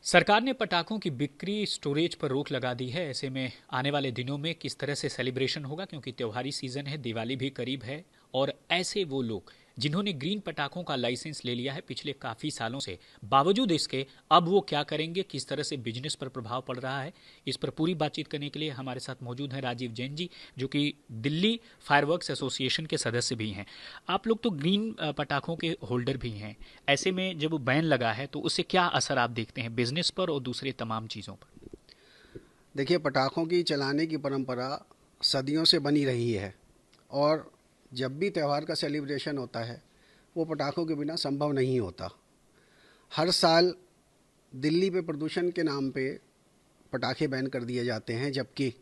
सरकार ने पटाखों की बिक्री स्टोरेज पर रोक लगा दी है। ऐसे में आने वाले दिनों में किस तरह से सेलिब्रेशन होगा, क्योंकि त्योहारी सीजन है, दिवाली भी करीब है। और ऐसे वो लोग जिन्होंने ग्रीन पटाखों का लाइसेंस ले लिया है पिछले काफ़ी सालों से, बावजूद इसके अब वो क्या करेंगे, किस तरह से बिजनेस पर प्रभाव पड़ रहा है, इस पर पूरी बातचीत करने के लिए हमारे साथ मौजूद हैं राजीव जैन जी, जो कि दिल्ली फायरवर्क्स एसोसिएशन के सदस्य भी हैं। आप लोग तो ग्रीन पटाखों के होल्डर भी हैं। ऐसे में जब बैन लगा है तो उससे क्या असर आप देखते हैं बिजनेस पर और दूसरे तमाम चीज़ों पर? देखिए, पटाखों की चलाने की परंपरा सदियों से बनी रही है। और जब भी त्यौहार का सेलिब्रेशन होता है वो पटाखों के बिना संभव नहीं होता। हर साल दिल्ली पे प्रदूषण के नाम पे पटाखे बैन कर दिए जाते हैं, जबकि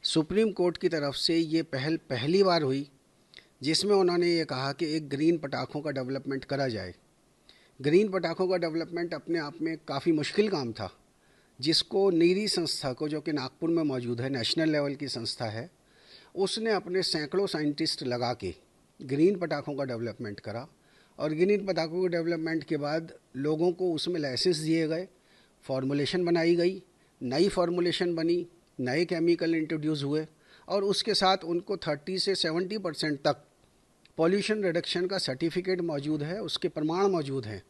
सुप्रीम कोर्ट की तरफ से ये पहली बार हुई जिसमें उन्होंने ये कहा कि एक ग्रीन पटाखों का डेवलपमेंट करा जाए। ग्रीन पटाखों का डेवलपमेंट अपने आप में काफ़ी मुश्किल काम था, जिसको नीरी संस्था को, जो कि नागपुर में मौजूद है, नेशनल लेवल की संस्था है, उसने अपने सैकड़ों साइंटिस्ट लगा के ग्रीन पटाखों का डेवलपमेंट करा। और ग्रीन पटाखों के डेवलपमेंट के बाद लोगों को उसमें लाइसेंस दिए गए, फॉर्मुलेशन बनाई गई, नई फॉर्मुलेशन बनी, नए केमिकल इंट्रोड्यूस हुए, और उसके साथ उनको 30 से 70% तक पॉल्यूशन रिडक्शन का सर्टिफिकेट मौजूद है, उसके प्रमाण मौजूद हैं।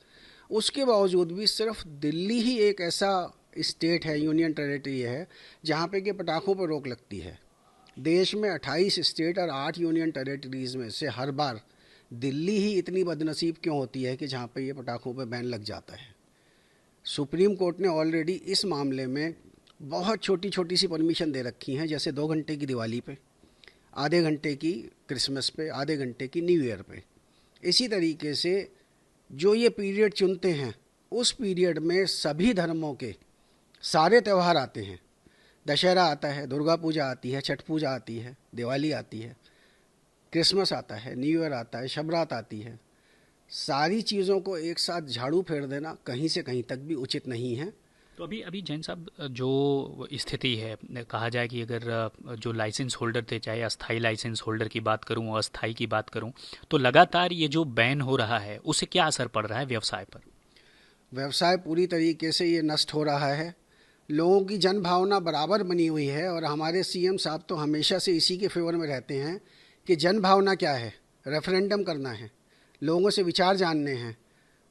उसके बावजूद भी सिर्फ दिल्ली ही एक ऐसा स्टेट है, यूनियन टेरेटरी है, जहाँ पे कि पटाखों पर रोक लगती है। देश में 28 स्टेट और 8 यूनियन टेरेटरीज़ में से हर बार दिल्ली ही इतनी बदनसीब क्यों होती है कि जहाँ पे ये पटाखों पे बैन लग जाता है। सुप्रीम कोर्ट ने ऑलरेडी इस मामले में बहुत छोटी छोटी सी परमिशन दे रखी हैं, जैसे 2 घंटे की दिवाली पे, आधे घंटे की क्रिसमस पे, आधे घंटे की न्यू ईयर पे। इसी तरीके से जो ये पीरियड चुनते हैं, उस पीरियड में सभी धर्मों के सारे त्यौहार आते हैं। दशहरा आता है, दुर्गा पूजा आती है, छठ पूजा आती है, दिवाली आती है, क्रिसमस आता है, न्यू ईयर आता है, शब रात आती है। सारी चीज़ों को एक साथ झाड़ू फेर देना कहीं से कहीं तक भी उचित नहीं है। तो अभी अभी जैन साहब, जो स्थिति है, कहा जाए कि अगर जो लाइसेंस होल्डर थे, चाहे अस्थाई लाइसेंस होल्डर की बात करूं और अस्थाई की बात करूं, तो लगातार ये जो बैन हो रहा है उससे क्या असर पड़ रहा है व्यवसाय पर? व्यवसाय पूरी तरीके से ये नष्ट हो रहा है। लोगों की जन भावना बराबर बनी हुई है, और हमारे सीएम साहब तो हमेशा से इसी के फेवर में रहते हैं कि जन भावना क्या है, रेफरेंडम करना है, लोगों से विचार जानने हैं।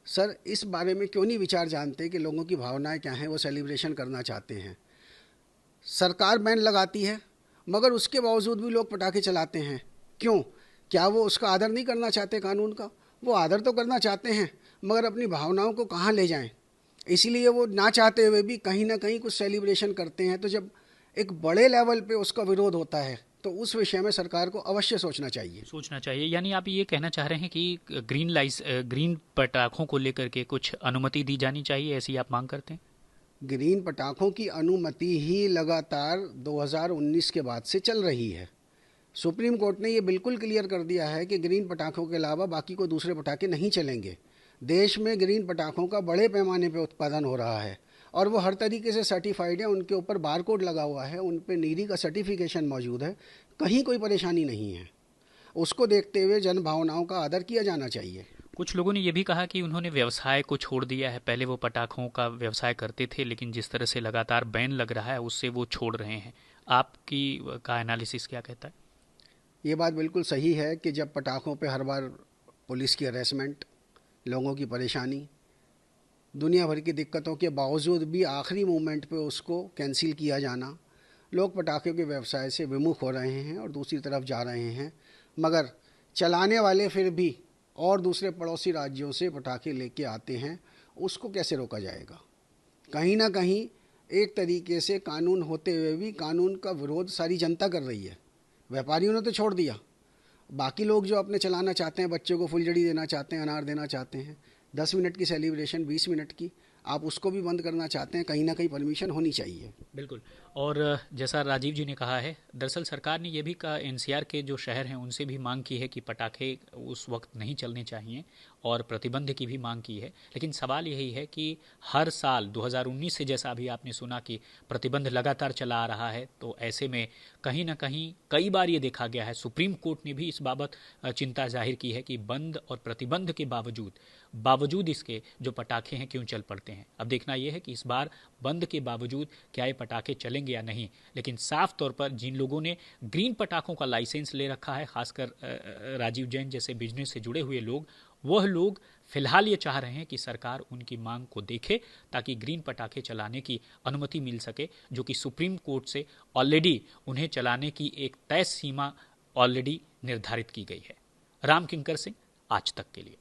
सर, इस बारे में क्यों नहीं विचार जानते कि लोगों की भावनाएं क्या हैं, वो सेलिब्रेशन करना चाहते हैं। सरकार बैन लगाती है, मगर उसके बावजूद भी लोग पटाखे चलाते हैं। क्यों? क्या वो उसका आदर नहीं करना चाहते कानून का? वो आदर तो करना चाहते हैं, मगर अपनी भावनाओं को कहाँ ले जाएं। इसीलिए वो ना चाहते हुए भी कहीं ना कहीं कुछ सेलिब्रेशन करते हैं। तो जब एक बड़े लेवल पे उसका विरोध होता है तो उस विषय में सरकार को अवश्य सोचना चाहिए। सोचना चाहिए, यानी आप ये कहना चाह रहे हैं कि ग्रीन पटाखों को लेकर के कुछ अनुमति दी जानी चाहिए, ऐसी आप मांग करते हैं? ग्रीन पटाखों की अनुमति ही लगातार 2019 के बाद से चल रही है। सुप्रीम कोर्ट ने ये बिल्कुल क्लियर कर दिया है कि ग्रीन पटाखों के अलावा बाकी कोई दूसरे पटाखे नहीं चलेंगे। देश में ग्रीन पटाखों का बड़े पैमाने पर उत्पादन हो रहा है, और वो हर तरीके से सर्टिफाइड है, उनके ऊपर बारकोड लगा हुआ है, उन पे नीरी का सर्टिफिकेशन मौजूद है, कहीं कोई परेशानी नहीं है। उसको देखते हुए जन भावनाओं का आदर किया जाना चाहिए। कुछ लोगों ने ये भी कहा कि उन्होंने व्यवसाय को छोड़ दिया है। पहले वो पटाखों का व्यवसाय करते थे, लेकिन जिस तरह से लगातार बैन लग रहा है उससे वो छोड़ रहे हैं। आपकी का एनालिसिस क्या कहता है? ये बात बिल्कुल सही है कि जब पटाखों पे हर बार पुलिस की हरेसमेंट, लोगों की परेशानी, दुनिया भर की दिक्कतों के बावजूद भी आखिरी मोमेंट पे उसको कैंसिल किया जाना, लोग पटाखे के व्यवसाय से विमुख हो रहे हैं और दूसरी तरफ जा रहे हैं। मगर चलाने वाले फिर भी और दूसरे पड़ोसी राज्यों से पटाखे लेके आते हैं, उसको कैसे रोका जाएगा? कहीं ना कहीं एक तरीके से कानून होते हुए भी कानून का विरोध सारी जनता कर रही है। व्यापारियों ने तो छोड़ दिया, बाकी लोग जो अपने चलाना चाहते हैं, बच्चों को फुलझड़ी देना चाहते हैं, अनार देना चाहते हैं, 10 मिनट की सेलिब्रेशन, 20 मिनट की, आप उसको भी बंद करना चाहते हैं। कहीं ना कहीं परमिशन होनी चाहिए। बिल्कुल। और जैसा राजीव जी ने कहा है, दरअसल सरकार ने यह भी कहा, एनसीआर के जो शहर हैं उनसे भी मांग की है कि पटाखे उस वक्त नहीं चलने चाहिए, और प्रतिबंध की भी मांग की है। लेकिन सवाल यही है कि हर साल 2019 से, जैसा अभी आपने सुना, कि प्रतिबंध लगातार चला आ रहा है, तो ऐसे में कहीं ना कहीं कई बार ये देखा गया है, सुप्रीम कोर्ट ने भी इस बाबत चिंता जाहिर की है कि बंद और प्रतिबंध के बावजूद बावजूद इसके जो पटाखे हैं क्यों चल पड़ते हैं। अब देखना यह है कि इस बार बंद के बावजूद क्या ये पटाखे चलेंगे या नहीं, लेकिन साफ तौर पर जिन लोगों ने ग्रीन पटाखों का लाइसेंस ले रखा है, खासकर राजीव जैन जैसे बिजनेस से जुड़े हुए लोग, वह लोग फिलहाल ये चाह रहे हैं कि सरकार उनकी मांग को देखे ताकि ग्रीन पटाखे चलाने की अनुमति मिल सके, जो कि सुप्रीम कोर्ट से ऑलरेडी उन्हें चलाने की एक तय सीमा ऑलरेडी निर्धारित की गई है। राम किंकर सिंह, आज तक के लिए।